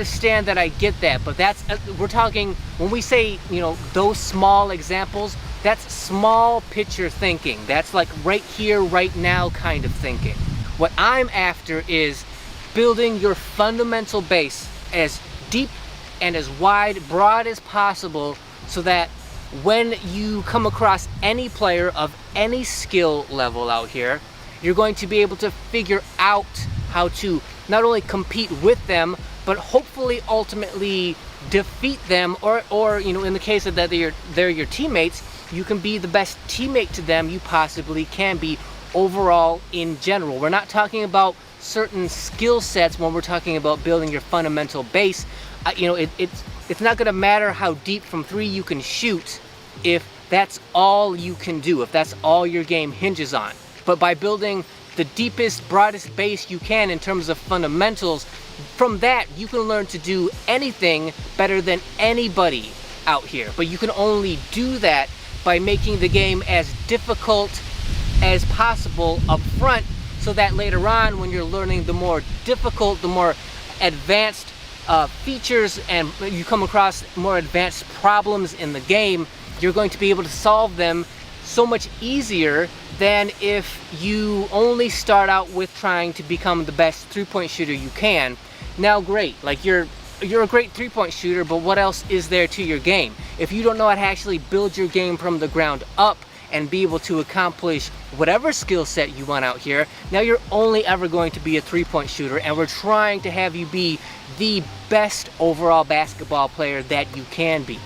understand that, I get that, but that's, we're talking, when we say, you know, those small examples, that's small picture thinking. That's like right here, right now kind of thinking. What I'm after is building your fundamental base as deep and as wide, broad as possible, so that when you come across any player of any skill level out here, you're going to be able to figure out how to not only compete with them, but hopefully ultimately defeat them, or you know, in the case of that they're your teammates, you can be the best teammate to them you possibly can be overall in general. We're not talking about certain skill sets when we're talking about building your fundamental base. You know, it's not going to matter how deep from 3 you can shoot if that's all you can do, if that's all your game hinges on. But by building the deepest, broadest base you can in terms of fundamentals, from that you can learn to do anything better than anybody out here. But you can only do that by making the game as difficult as possible up front, so that later on, when you're learning the more difficult, the more advanced features, and you come across more advanced problems in the game, you're going to be able to solve them so much easier than if you only start out with trying to become the best three-point shooter you can. Now great, like you're a great three-point shooter, but what else is there to your game? If you don't know how to actually build your game from the ground up and be able to accomplish whatever skill set you want out here, now you're only ever going to be a three-point shooter, and we're trying to have you be the best overall basketball player that you can be.